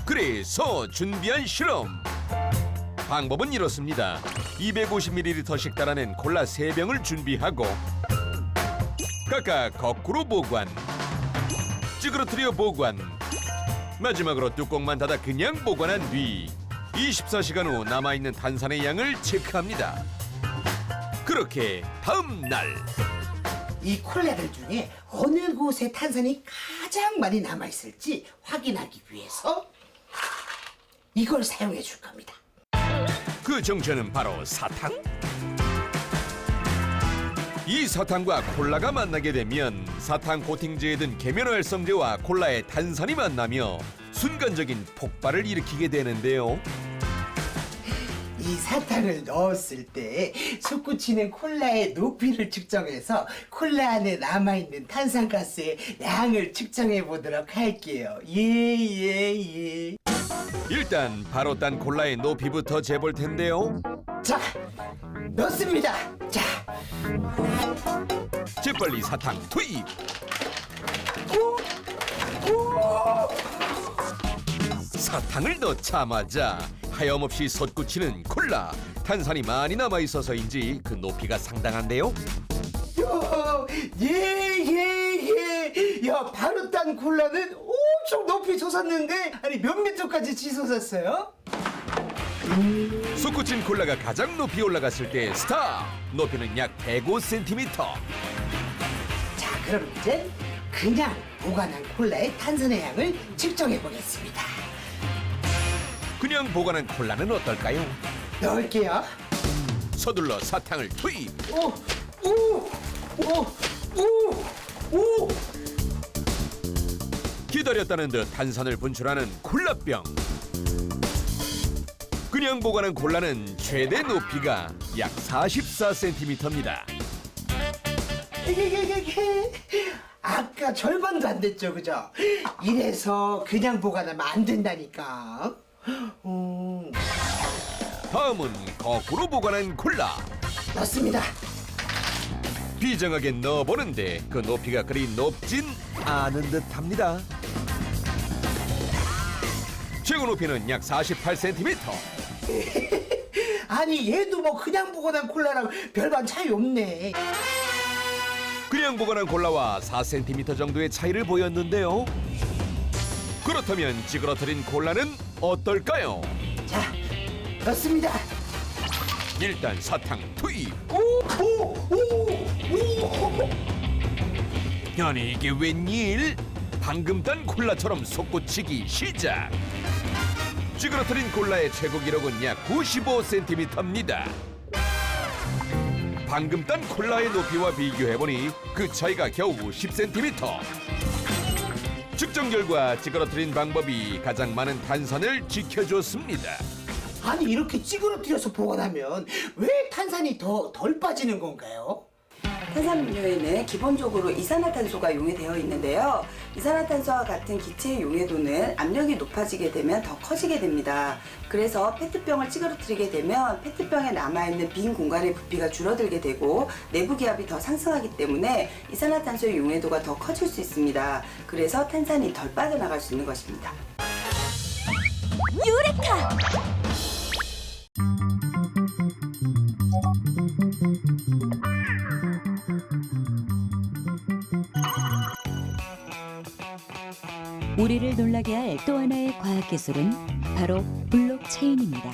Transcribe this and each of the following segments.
그래서 준비한 실험. 방법은 이렇습니다. 250ml씩 달아낸 콜라 3병을 준비하고 각각 거꾸로 보관, 찌그러뜨려 보관, 마지막으로 뚜껑만 닫아 그냥 보관한 뒤 24시간 후 남아있는 탄산의 양을 체크합니다. 그렇게 다음 날 이 콜라들 중에 어느 곳에 탄산이 가장 많이 남아있을지 확인하기 위해서 이걸 사용해 줄 겁니다. 그 정체는 바로 사탕? 이 사탕과 콜라가 만나게 되면 사탕 코팅제에 든 계면활성제와 콜라의 탄산이 만나며 순간적인 폭발을 일으키게 되는데요. 이 사탕을 넣었을 때 솟구치는 콜라의 높이를 측정해서 콜라 안에 남아있는 탄산가스의 양을 측정해 보도록 할게요. 예. 일단 바로 딴 콜라의 높이부터 재볼 텐데요. 자, 넣습니다. 자, 재빨리 사탕 투입! 사탕을 넣자마자 하염없이 솟구치는 콜라. 탄산이 많이 남아있어서인지 그 높이가 상당한데요. 예. 야, 바로 딴 콜라는 엄청 높이 솟았는데, 아니 몇 미터까지 치솟았어요? 솟구친 콜라가 가장 높이 올라갔을 때 스탑! 높이는 약 105cm. 자, 그럼 이제 그냥 보관한 콜라의 탄산의 양을 측정해 보겠습니다. 그냥 보관한 콜라는 어떨까요? 넣을게요. 서둘러 사탕을 투입! 오. 기다렸다는 듯 탄산을 분출하는 콜라병. 그냥 보관한 콜라는 최대 높이가 약 44cm입니다. 아까 절반도 안 됐죠, 그죠? 이래서 그냥 보관하면 안 된다니까. 다음은 거꾸로 보관한 콜라. 넣습니다. 비정하게 넣어보는데 그 높이가 그리 높진 않은 듯합니다. 최고 높이는 약 48cm. 아니 얘도 뭐 그냥 보관한 콜라랑 별반 차이 없네. 그냥 보관한 콜라와 4cm 정도의 차이를 보였는데요. 그렇다면 찌그러뜨린 콜라는 어떨까요? 자, 넣습니다. 일단 사탕 투입. 아니 이게 웬일? 방금 딴 콜라처럼 솟구치기 시작. 찌그러뜨린 콜라의 최고 기록은 약 95cm입니다. 방금 딴 콜라의 높이와 비교해보니 그 차이가 겨우 10cm. 측정 결과 찌그러뜨린 방법이 가장 많은 탄산을 지켜줬습니다. 아니 이렇게 찌그러뜨려서 보관하면 왜 탄산이 덜 빠지는 건가요? 탄산음료에는 기본적으로 이산화탄소가 용해되어 있는데요. 이산화탄소와 같은 기체의 용해도는 압력이 높아지게 되면 더 커지게 됩니다. 그래서 페트병을 찌그러뜨리게 되면 페트병에 남아있는 빈 공간의 부피가 줄어들게 되고 내부 기압이 더 상승하기 때문에 이산화탄소의 용해도가 더 커질 수 있습니다. 그래서 탄산이 덜 빠져나갈 수 있는 것입니다. 유레카! 우리를 놀라게 할 또 하나의 과학기술은 바로 블록체인입니다.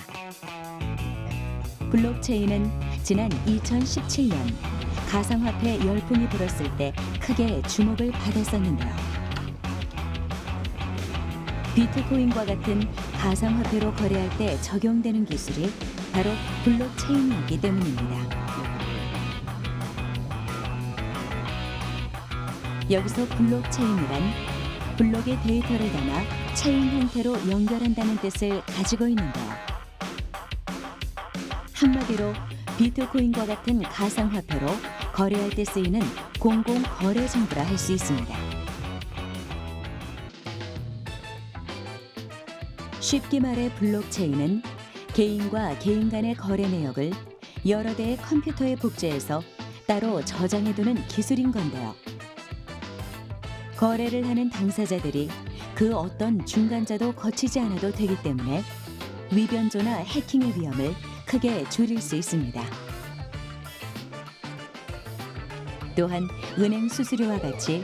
블록체인은 지난 2017년 가상화폐 열풍이 불었을 때 크게 주목을 받았었는데요. 비트코인과 같은 가상화폐로 거래할 때 적용되는 기술이 바로 블록체인이기 때문입니다. 여기서 블록체인이란 블록의 데이터를 담아 체인 형태로 연결한다는 뜻을 가지고 있는데요. 한마디로 비트코인과 같은 가상화폐로 거래할 때 쓰이는 공공거래정보라 할 수 있습니다. 쉽게 말해 블록체인은 개인과 개인 간의 거래 내역을 여러 대의 컴퓨터에 복제해서 따로 저장해두는 기술인 건데요. 거래를 하는 당사자들이 그 어떤 중간자도 거치지 않아도 되기 때문에 위변조나 해킹의 위험을 크게 줄일 수 있습니다. 또한 은행 수수료와 같이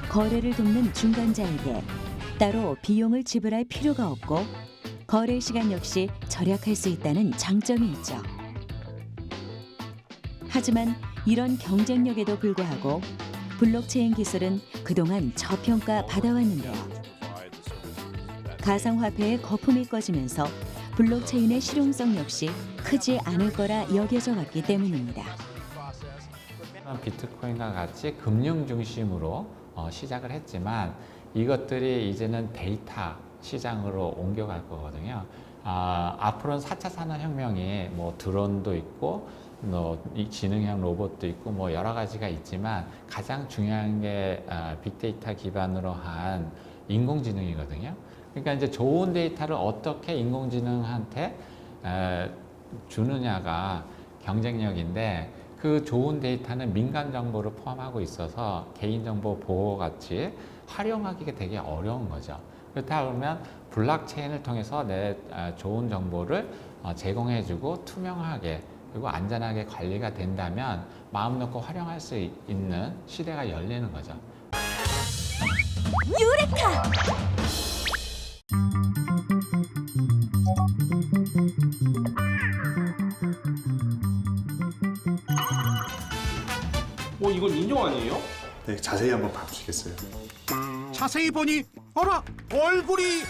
거래를 돕는 중간자에게 따로 비용을 지불할 필요가 없고 거래 시간 역시 절약할 수 있다는 장점이 있죠. 하지만 이런 경쟁력에도 불구하고 블록체인 기술은 그동안 저평가 받아왔는데요. 가상화폐의 거품이 꺼지면서 블록체인의 실용성 역시 크지 않을 거라 여겨져 왔기 때문입니다. 비트코인과 같이 금융 중심으로 시작을 했지만 이것들이 이제는 데이터 시장으로 옮겨갈 거거든요. 앞으로는 4차 산업혁명이 뭐 드론도 있고 이 지능형 로봇도 있고 뭐 여러 가지가 있지만 가장 중요한 게 빅데이터 기반으로 한 인공지능이거든요. 그러니까 이제 좋은 데이터를 어떻게 인공지능한테 주느냐가 경쟁력인데 그 좋은 데이터는 민간 정보를 포함하고 있어서 개인정보 보호 같이 활용하기가 되게 어려운 거죠. 그렇다 보면 블록체인을 통해서 내 좋은 정보를 제공해주고 투명하게 그리고 안전하게 관리가 된다면 마음 놓고 활용할 수 있는 시대가 열리는 거죠. 유레카! 이건 인형 아니에요? 네, 자세히 한번 봐주시겠어요? 자세히 보니 어라 얼굴이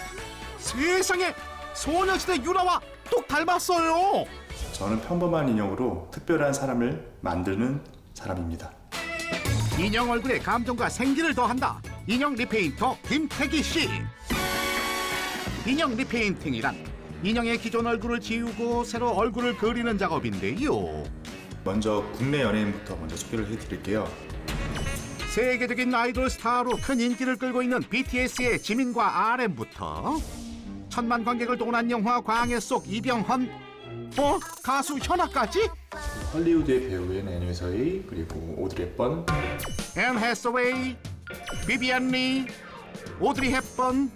세상에 소녀시대 유라와 똑 닮았어요. 저는 평범한 인형으로 특별한 사람을 만드는 사람입니다. 인형 얼굴에 감정과 생기를 더한다. 인형 리페인터 김태기 씨. 인형 리페인팅이란 인형의 기존 얼굴을 지우고 새로 얼굴을 그리는 작업인데요. 먼저 국내 연예인부터 먼저 소개를 해드릴게요. 세계적인 아이돌 스타로 큰 인기를 끌고 있는 BTS의 지민과 RM부터 천만 관객을 동원한 영화 광해 속 이병헌, 가수 현아까지 헐리우드의 배우인 애니 회서이, 그리고 오드리 헵번, 앤 해서웨이, 비비안 리, 오드리 헵번,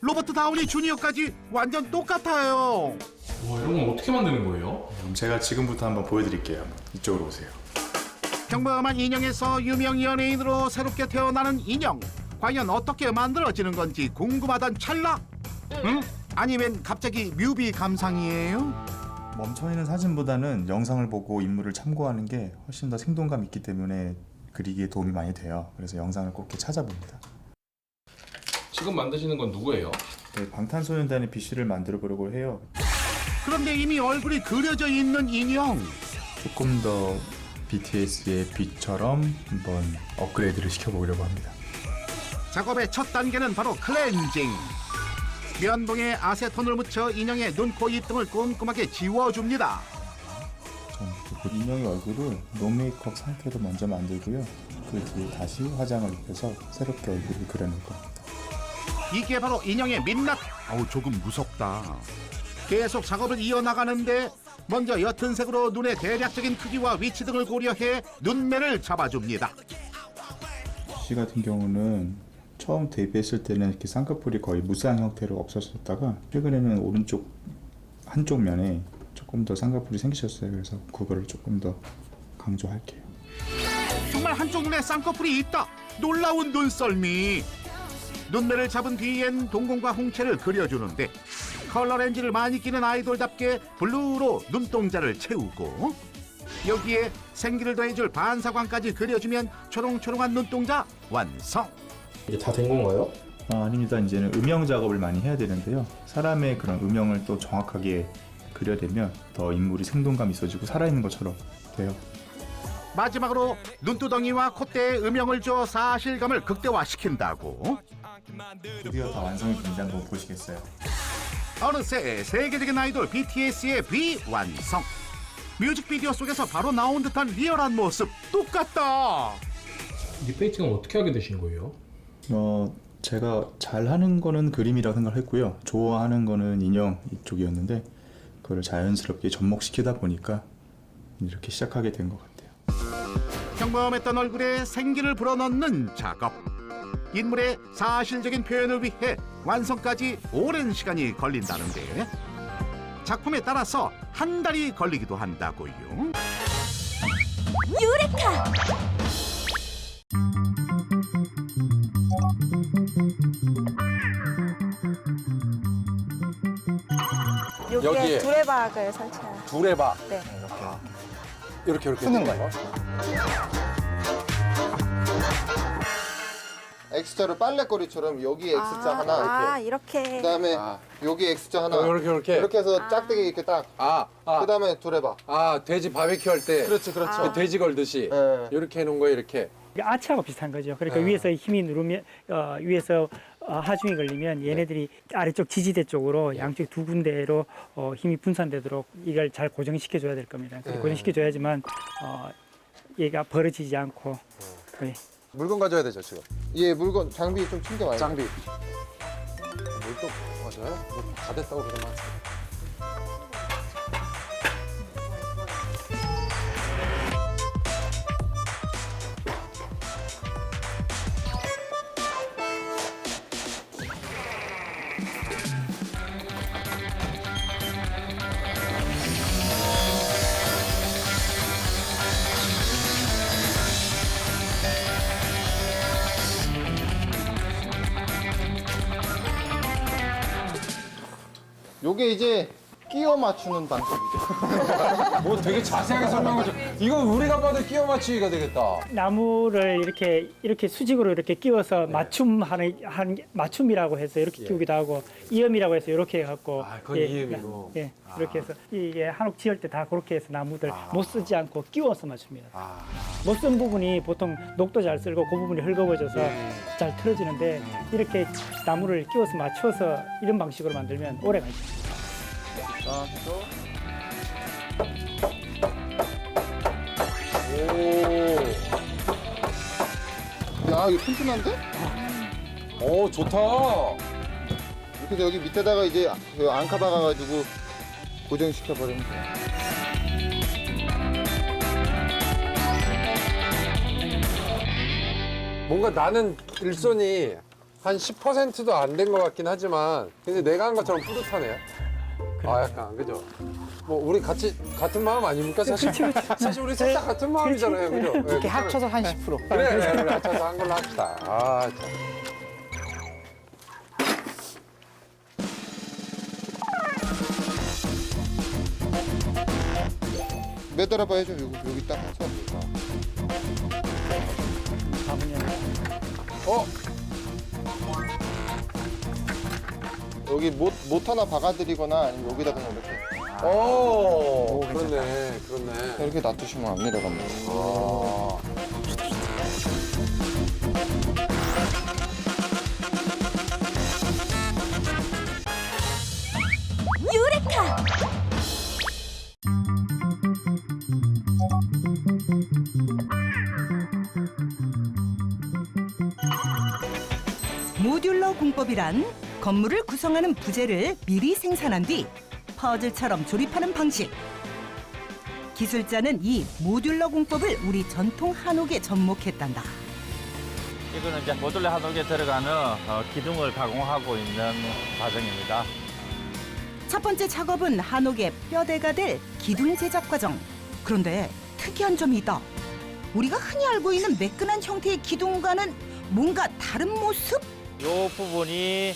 로버트 다우니 주니어까지 완전 똑같아요. 이런 건 어떻게 만드는 거예요? 그럼 제가 지금부터 한번 보여드릴게요. 이쪽으로 오세요. 평범한 인형에서 유명 연예인으로 새롭게 태어나는 인형. 과연 어떻게 만들어지는 건지 궁금하던 찰나. 아니 웬 갑자기 뮤비 감상이에요? 멈춰있는 사진보다는 영상을 보고 인물을 참고하는 게 훨씬 더 생동감 있기 때문에 그리기에 도움이 많이 돼요. 그래서 영상을 꼭 이렇게 찾아봅니다. 지금 만드시는 건 누구예요? 네, 방탄소년단의 BC를 만들어 보려고 해요. 그런데 이미 얼굴이 그려져 있는 인형. 조금 더 BTS의 빛처럼 한번 업그레이드를 시켜보려고 합니다. 작업의 첫 단계는 바로 클렌징. 면봉에 아세톤을 묻혀 인형의 눈, 코, 입 등을 꼼꼼하게 지워줍니다. 인형의 얼굴을 노메이크업 상태로 먼저 만들고요. 그 뒤에 다시 화장을 입혀서 새롭게 얼굴을 그려낼 겁니다. 이게 바로 인형의 민낯. 조금 무섭다. 계속 작업을 이어나가는데 먼저 옅은 색으로 눈의 대략적인 크기와 위치 등을 고려해 눈매를 잡아줍니다. 씨 같은 경우는 처음 데뷔했을 때는 이렇게 쌍꺼풀이 거의 무쌍 형태로 없었었다가 최근에는 오른쪽 한쪽 면에 조금 더 쌍꺼풀이 생기셨어요. 그래서 그거를 조금 더 강조할게요. 정말 한쪽 눈에 쌍꺼풀이 있다. 놀라운 눈썰미. 눈매를 잡은 뒤엔 동공과 홍채를 그려주는데 컬러 렌즈를 많이 끼는 아이돌답게 블루로 눈동자를 채우고 여기에 생기를 더해줄 반사광까지 그려주면 초롱초롱한 눈동자 완성. 이게 다 된 건가요? 아닙니다. 이제는 음영 작업을 많이 해야 되는데요. 사람의 그런 음영을 또 정확하게 그려내면 더 인물이 생동감 있어지고 살아있는 것처럼 돼요. 마지막으로 눈두덩이와 콧대에 음영을 줘 사실감을 극대화시킨다고. 드디어 다 완성이 된다는 한번 보시겠어요? 어느새 세계적인 아이돌 BTS의 비완성. 뮤직비디오 속에서 바로 나온 듯한 리얼한 모습 똑같다. 리페이팅은 어떻게 하게 되신 거예요? 제가 잘하는 거는 그림이라고 생각을 했고요. 좋아하는 거는 인형 이쪽이었는데 그걸 자연스럽게 접목시키다 보니까 이렇게 시작하게 된 것 같아요. 평범했던 얼굴에 생기를 불어넣는 작업. 인물의 사실적인 표현을 위해 완성까지 오랜 시간이 걸린다는데 작품에 따라서 한 달이 걸리기도 한다고요. 유레카! 여기에 여기에 두레박을 설치해요. 두레박. 네. 이렇게 푸는 거예요? X자로 빨래거리처럼 여기 X자 하나 이렇게. 그다음에 여기 X자 하나 이렇게 해서 짝대기 이렇게 딱 그다음에 두레박. 돼지 바베큐 할 때 그렇죠. 돼지 걸듯이 네. 이렇게 해놓은 거예요, 이렇게. 아치하고 비슷한 거죠. 그러니까 위에서 힘이 누르면 위에서 하중이 걸리면 얘네들이 아래쪽 지지대 쪽으로 양쪽 두 군데로 힘이 분산되도록 이걸 잘 고정시켜 줘야 될 겁니다. 고정시켜 줘야지만 얘가 벌어지지 않고. 물건 가져야 되죠, 지금. 예, 물건 장비 좀 챙겨 와요. 장비. 뭘또 맞아요? 다 됐다고 그러면. 요게 이제 끼워 맞추는 방식이죠. 뭐 되게 자세하게 설명하죠. 이건 우리가 봐도 끼워 맞추기가 되겠다. 나무를 이렇게 수직으로 이렇게 끼워서 맞춤이라고 해서 이렇게 끼우기도 하고 이음이라고 해서 이렇게 해갖고 그건 이음이고. 이렇게 해서 이게 한옥 지을 때 다 그렇게 해서 나무들 못 쓰지 않고 끼워서 맞춥니다. 못 쓴 부분이 보통 녹도 잘 쓸고 그 부분이 헐거워져서 잘 틀어지는데 이렇게 나무를 끼워서 맞춰서 이런 방식으로 만들면 오래 가죠. 야, 이거 튼튼한데? 오, 좋다. 이렇게 해서 여기 밑에다가 이제 그 앙카 박아가지고 고정시켜 버리면 돼요. 뭔가 나는 일손이 한 10%도 안 된 것 같긴 하지만 근데 내가 한 것처럼 뿌듯하네요. 약간 그죠? 뭐 우리 같은 마음 아닙니까 사실? 사실 우리 셋 다 같은 마음이잖아요, 그죠? 이렇게 합쳐서 한 10%. 그래, 우리 합쳐서 한 걸로 합시다. 참. 매달아 봐야죠. 여기 딱 해서. 여기 못 하나 박아드리거나 아니면 여기다 그냥 이렇게. 그렇네. 이렇게 놔두시면 안 내려갑니다. 유레카! 모듈러 공법이란 건물을 구성하는 부재를 미리 생산한 뒤 퍼즐처럼 조립하는 방식. 기술자는 이 모듈러 공법을 우리 전통 한옥에 접목했단다. 이거는 이제 모듈러 한옥에 들어가는 기둥을 가공하고 있는 과정입니다. 첫 번째 작업은 한옥의 뼈대가 될 기둥 제작 과정. 그런데 특이한 점이 있다. 우리가 흔히 알고 있는 매끈한 형태의 기둥과는 뭔가 다른 모습? 이 부분이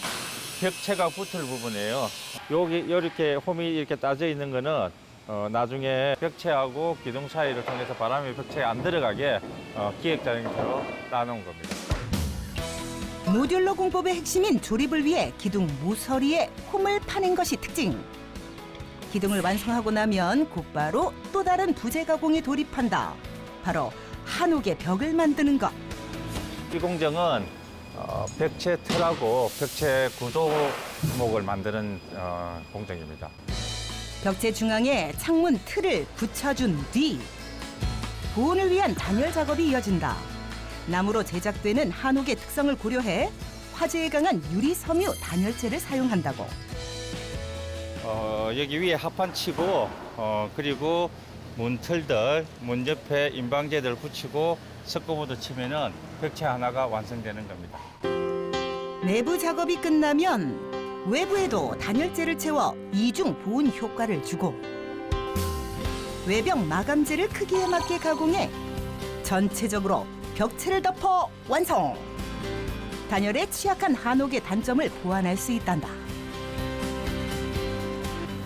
벽체가 붙을 부분이에요. 여기 이렇게 홈이 이렇게 따져 있는 거는 나중에 벽체하고 기둥 사이를 통해서 바람이 벽체에 안 들어가게 기획자형태로 나눈 겁니다. 모듈러 공법의 핵심인 조립을 위해 기둥 모서리에 홈을 파낸 것이 특징. 기둥을 완성하고 나면 곧바로 또 다른 부재 가공에 돌입한다. 바로 한옥의 벽을 만드는 것. 이 공정은 벽체 틀하고 벽체 구조목을 만드는 공정입니다. 벽체 중앙에 창문 틀을 붙여준 뒤 보온을 위한 단열 작업이 이어진다. 나무로 제작되는 한옥의 특성을 고려해 화재에 강한 유리 섬유 단열재를 사용한다고. 여기 위에 합판 치고 그리고 문틀들, 문 옆에 인방제들 붙이고 석고보드 치면은 벽체 하나가 완성되는 겁니다. 내부 작업이 끝나면 외부에도 단열재를 채워 이중 보온 효과를 주고 외벽 마감재를 크기에 맞게 가공해 전체적으로 벽체를 덮어 완성! 단열에 취약한 한옥의 단점을 보완할 수 있단다.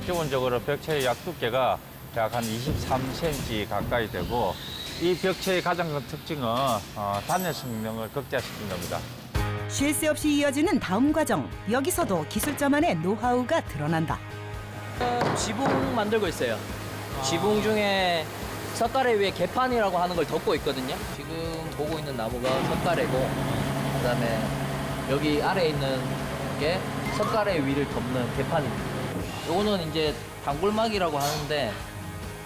기본적으로 벽체의 약 두께가 약 한 23cm 가까이 되고 이 벽체의 가장 큰 특징은 단열 성능을 극대화시킨 겁니다. 쉴 새 없이 이어지는 다음 과정. 여기서도 기술자만의 노하우가 드러난다. 지붕 만들고 있어요. 지붕 중에 석가래 위에 개판이라고 하는 걸 덮고 있거든요. 지금 보고 있는 나무가 석가래고 그다음에 여기 아래에 있는 게 석가래 위를 덮는 개판입니다. 요거는 이제 단골막이라고 하는데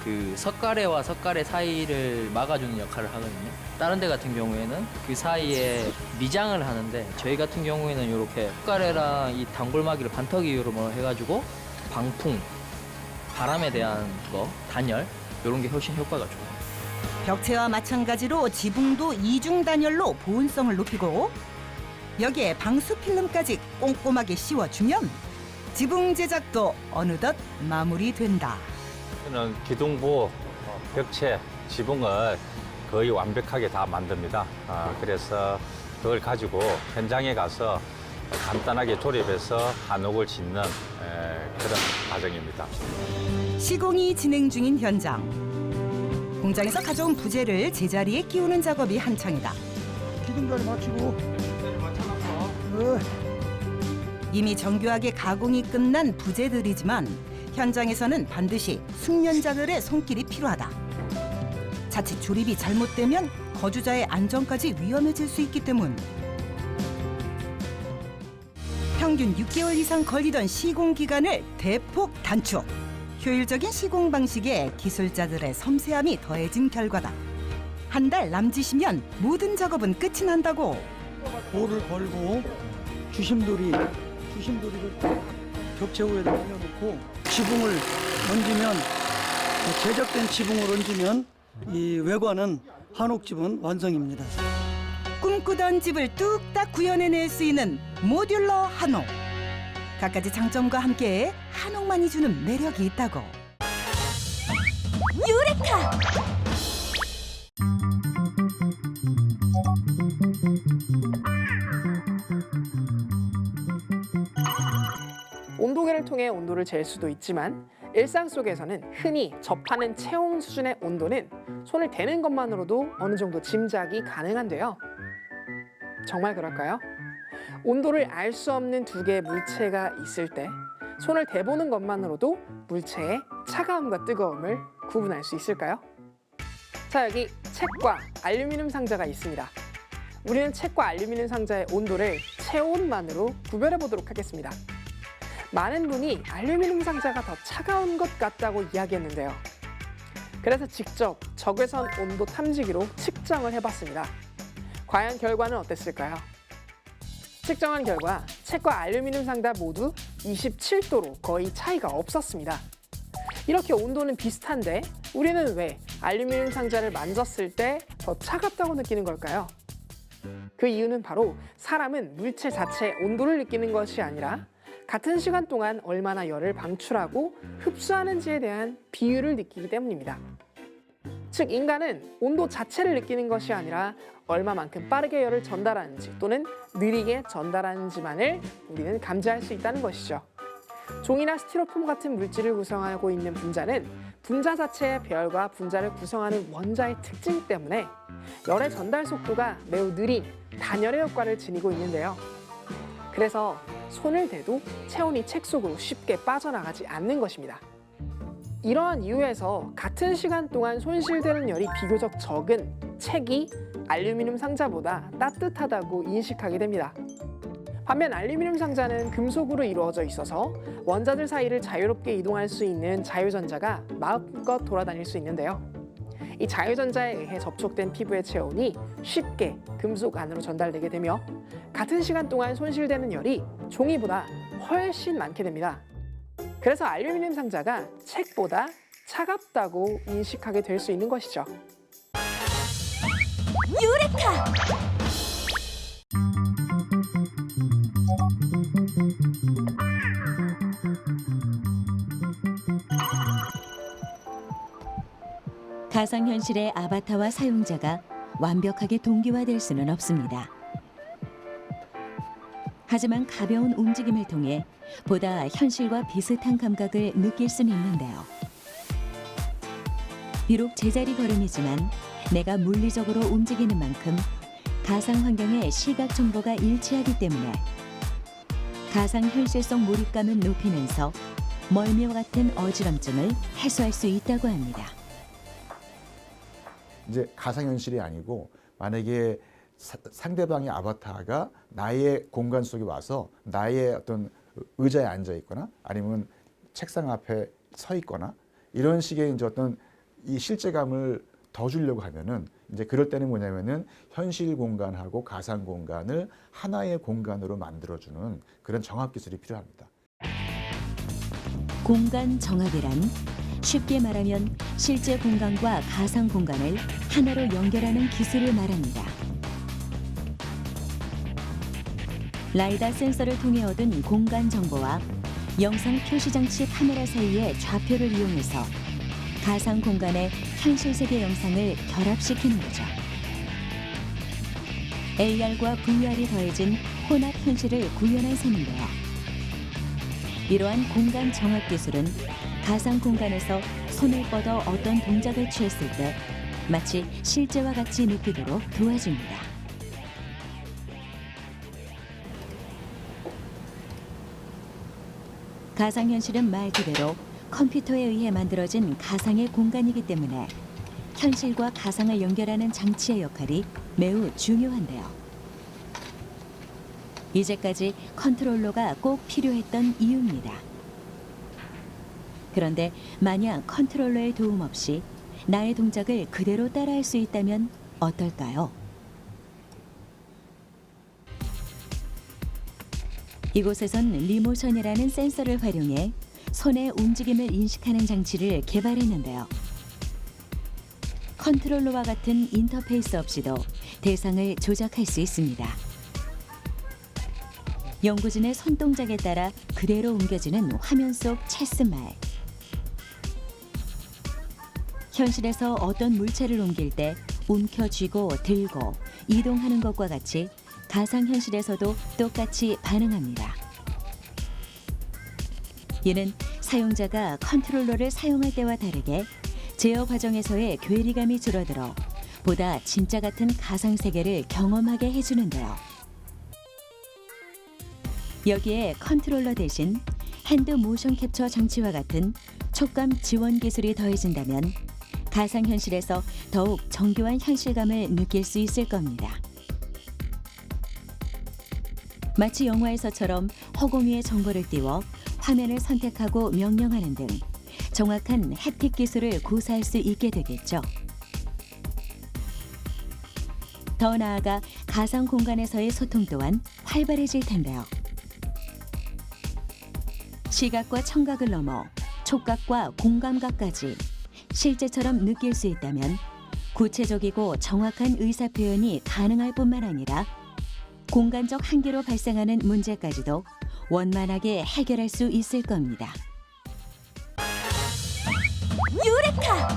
그 석가래와 석가래 사이를 막아주는 역할을 하거든요. 다른 데 같은 경우에는 그 사이에 미장을 하는데 저희 같은 경우에는 이렇게 석가래랑 이 단골막이를 반터기로 해가지고 방풍, 바람에 대한 거, 단열 이런 게 훨씬 효과가 좋아요. 벽체와 마찬가지로 지붕도 이중 단열로 보온성을 높이고 여기에 방수 필름까지 꼼꼼하게 씌워주면 지붕 제작도 어느덧 마무리된다. 저는 기둥부, 벽체, 지붕을 거의 완벽하게 다 만듭니다. 그래서 그걸 가지고 현장에 가서 간단하게 조립해서 한옥을 짓는 그런 과정입니다. 시공이 진행 중인 현장. 공장에서 가져온 부재를 제자리에 끼우는 작업이 한창이다. 기둥자리 맞추고. 이미 정교하게 가공이 끝난 부재들이지만 현장에서는 반드시 숙련자들의 손길이 필요하다. 자칫 조립이 잘못되면 거주자의 안전까지 위험해질 수 있기 때문. 평균 6개월 이상 걸리던 시공 기간을 대폭 단축. 효율적인 시공 방식에 기술자들의 섬세함이 더해진 결과다. 한 달 남짓이면 모든 작업은 끝이 난다고. 볼을 걸고 주심돌이를 벽체 위에다 올려놓고 지붕을 얹으면 제작된 지붕을 얹으면 이 외관은 한옥집은 완성입니다. 꿈꾸던 집을 뚝딱 구현해낼 수 있는 모듈러 한옥. 갖가지 장점과 함께 한옥만이 주는 매력이 있다고. 유레카! 온도계를 통해 온도를 잴 수도 있지만 일상 속에서는 흔히 접하는 체온 수준의 온도는 손을 대는 것만으로도 어느 정도 짐작이 가능한데요. 정말 그럴까요? 온도를 알 수 없는 두 개의 물체가 있을 때 손을 대보는 것만으로도 물체의 차가움과 뜨거움을 구분할 수 있을까요? 자, 여기 책과 알루미늄 상자가 있습니다. 우리는 책과 알루미늄 상자의 온도를 체온만으로 구별해 보도록 하겠습니다. 많은 분이 알루미늄 상자가 더 차가운 것 같다고 이야기했는데요. 그래서 직접 적외선 온도 탐지기로 측정을 해봤습니다. 과연 결과는 어땠을까요? 측정한 결과 책과 알루미늄 상자 모두 27도로 거의 차이가 없었습니다. 이렇게 온도는 비슷한데 우리는 왜 알루미늄 상자를 만졌을 때 더 차갑다고 느끼는 걸까요? 그 이유는 바로 사람은 물체 자체의 온도를 느끼는 것이 아니라 같은 시간 동안 얼마나 열을 방출하고 흡수하는지에 대한 비율을 느끼기 때문입니다. 즉 인간은 온도 자체를 느끼는 것이 아니라 얼마만큼 빠르게 열을 전달하는지 또는 느리게 전달하는지만을 우리는 감지할 수 있다는 것이죠. 종이나 스티로폼 같은 물질을 구성하고 있는 분자는 분자 자체의 별과 분자를 구성하는 원자의 특징 때문에 열의 전달 속도가 매우 느린 단열의 효과를 지니고 있는데요. 그래서 손을 대도 체온이 책 속으로 쉽게 빠져나가지 않는 것입니다. 이러한 이유에서 같은 시간 동안 손실되는 열이 비교적 적은 책이 알루미늄 상자보다 따뜻하다고 인식하게 됩니다. 반면 알루미늄 상자는 금속으로 이루어져 있어서 원자들 사이를 자유롭게 이동할 수 있는 자유전자가 마음껏 돌아다닐 수 있는데요. 이 자유전자에 의해 접촉된 피부의 체온이 쉽게 금속 안으로 전달되게 되며 같은 시간 동안 손실되는 열이 종이보다 훨씬 많게 됩니다. 그래서 알루미늄 상자가 책보다 차갑다고 인식하게 될 수 있는 것이죠. 유레카! 가상현실의 아바타와 사용자가 완벽하게 동기화될 수는 없습니다. 하지만 가벼운 움직임을 통해 보다 현실과 비슷한 감각을 느낄 수는 있는데요. 비록 제자리 걸음이지만 내가 물리적으로 움직이는 만큼 가상 환경의 시각 정보가 일치하기 때문에 가상 현실성 몰입감은 높이면서 멀미와 같은 어지럼증을 해소할 수 있다고 합니다. 이제 가상현실이 아니고 만약에 상대방의 아바타가 나의 공간 속에 와서 나의 어떤 의자에 앉아 있거나 아니면 책상 앞에 서 있거나 이런 식의 이제 어떤 이 실제감을 더 주려고 하면은 이제 그럴 때는 뭐냐면은 현실 공간하고 가상 공간을 하나의 공간으로 만들어주는 그런 정합 기술이 필요합니다. 공간 정합이란 쉽게 말하면 실제 공간과 가상 공간을 하나로 연결하는 기술을 말합니다. 라이다 센서를 통해 얻은 공간 정보와 영상 표시 장치 카메라 사이의 좌표를 이용해서 가상 공간의 현실 세계 영상을 결합시키는 거죠. AR과 VR이 더해진 혼합 현실을 구현한 셈인데요. 이러한 공간 정합 기술은 가상 공간에서 손을 뻗어 어떤 동작을 취했을 때 마치 실제와 같이 느끼도록 도와줍니다. 가상현실은 말 그대로 컴퓨터에 의해 만들어진 가상의 공간이기 때문에 현실과 가상을 연결하는 장치의 역할이 매우 중요한데요. 이제까지 컨트롤러가 꼭 필요했던 이유입니다. 그런데 만약 컨트롤러의 도움 없이 나의 동작을 그대로 따라할 수 있다면 어떨까요? 이곳에선 리모션이라는 센서를 활용해 손의 움직임을 인식하는 장치를 개발했는데요. 컨트롤러와 같은 인터페이스 없이도 대상을 조작할 수 있습니다. 연구진의 손동작에 따라 그대로 옮겨지는 화면 속 체스말. 현실에서 어떤 물체를 옮길 때 움켜쥐고 들고 이동하는 것과 같이 가상현실에서도 똑같이 반응합니다. 이는 사용자가 컨트롤러를 사용할 때와 다르게 제어 과정에서의 괴리감이 줄어들어 보다 진짜 같은 가상세계를 경험하게 해주는데요. 여기에 컨트롤러 대신 핸드 모션 캡처 장치와 같은 촉감 지원 기술이 더해진다면 가상현실에서 더욱 정교한 현실감을 느낄 수 있을 겁니다. 마치 영화에서처럼 허공 위에 정보를 띄워 화면을 선택하고 명령하는 등 정확한 햅틱 기술을 고사할 수 있게 되겠죠. 더 나아가 가상 공간에서의 소통 또한 활발해질 텐데요. 시각과 청각을 넘어 촉각과 공감각까지 실제처럼 느낄 수 있다면 구체적이고 정확한 의사 표현이 가능할 뿐만 아니라 공간적 한계로 발생하는 문제까지도 원만하게 해결할 수 있을 겁니다. 유레카!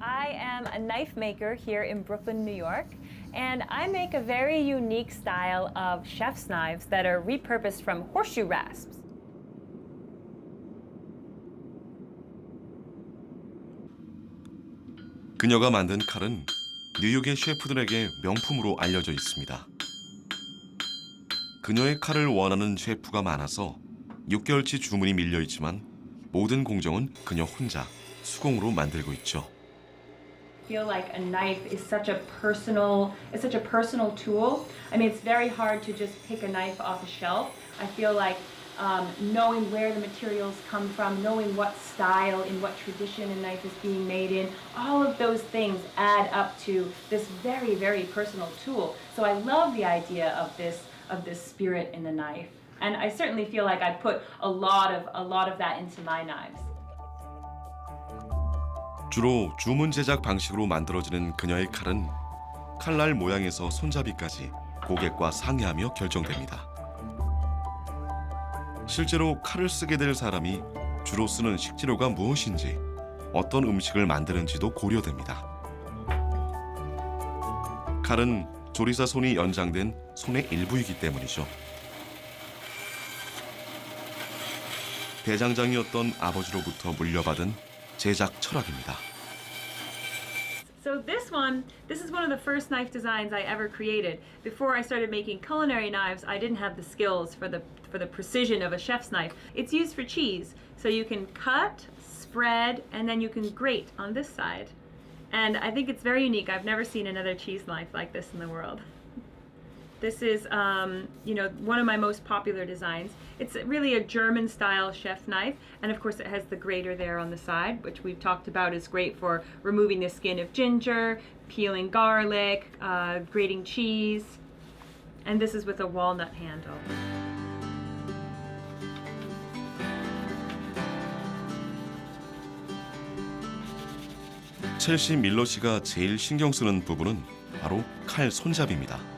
I am a knife maker here in Brooklyn, New York, and I make a very unique style of chef's knives that are repurposed from horseshoe rasps. 그녀가 만든 칼은 뉴욕의 셰프들에게 명품으로 알려져 있습니다. 그녀의 칼을 원하는 셰프가 많아서 6개월치 주문이 밀려 있지만 모든 공정은 그녀 혼자 수공으로 만들고 있죠. I feel like a knife is such a personal tool. I mean, it's very hard to just pick a knife off a shelf. I feel like knowing where the materials come from, knowing what style, in what tradition a knife is being made in, all of those things add up to this very, very personal tool. So I love the idea of this spirit in the knife. And I certainly feel like I put a lot of that into my knives. 주로 주문 제작 방식으로 만들어지는 그녀의 칼은 칼날 모양에서 손잡이까지 고객과 상의하며 결정됩니다. 실제로 칼을 쓰게 될 사람이 주로 쓰는 식재료가 무엇인지, 어떤 음식을 만드는지도 고려됩니다. 칼은 조리사 손이 연장된 손의 일부이기 때문이죠. 대장장이었던 아버지로부터 물려받은 제작 철학입니다. So this is one of the first knife designs I ever created. Before I started making culinary knives, I didn't have the skills for the precision of a chef's knife. It's used for cheese, so you can cut, spread, and then you can grate on this side. And I think it's very unique. I've never seen another cheese knife like this in the world. This is, one of my most popular designs. It's really a German-style chef knife, and of course it has the grater there on the side, which we've talked about is great for removing the skin of ginger, peeling garlic, grating cheese, and this is with a walnut handle. 첼시 밀러 씨가 제일 신경 쓰는 부분은 바로 칼 손잡이입니다.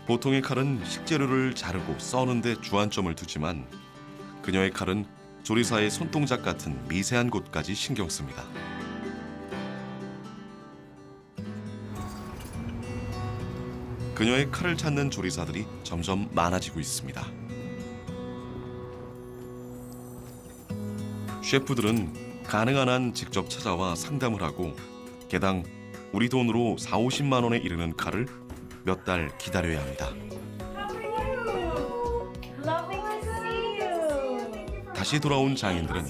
보통의 칼은 식재료를 자르고 써는 데 주안점을 두지만 그녀의 칼은 조리사의 손동작 같은 미세한 곳까지 신경 씁니다. 그녀의 칼을 찾는 조리사들이 점점 많아지고 있습니다. 셰프들은 가능한 한 직접 찾아와 상담을 하고 개당 우리 돈으로 40~50만 원에 이르는 칼을 몇 달 기다려야 합니다. 다시 돌아온 장인들은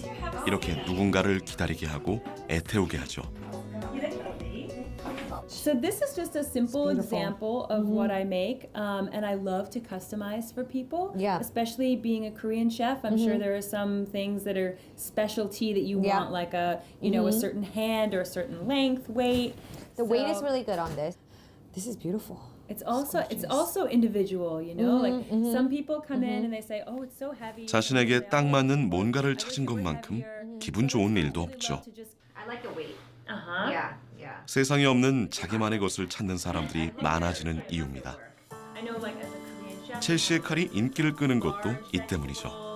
이렇게 누군가를 기다리게 하고 애태우게 하죠. So this is just a simple example of what I make, and I love to customize for people. Yeah. Especially being a Korean chef, I'm sure there are some things that are specialty that you want, like a certain hand or a certain length, weight. The weight is really good on this. This is beautiful. It's also individual, like some people come in and they say, "Oh, it's so heavy." 자신에게 딱 맞는 뭔가를 찾은 것만큼 기분 좋은 일도 없죠. I like the weight. Uh-huh. Yeah. 세상에 없는 자기만의 것을 찾는 사람들이 많아지는 이유입니다. I know, like as a Korean chef. 첼시의 칼이 인기를 끄는 것도 이 때문이죠.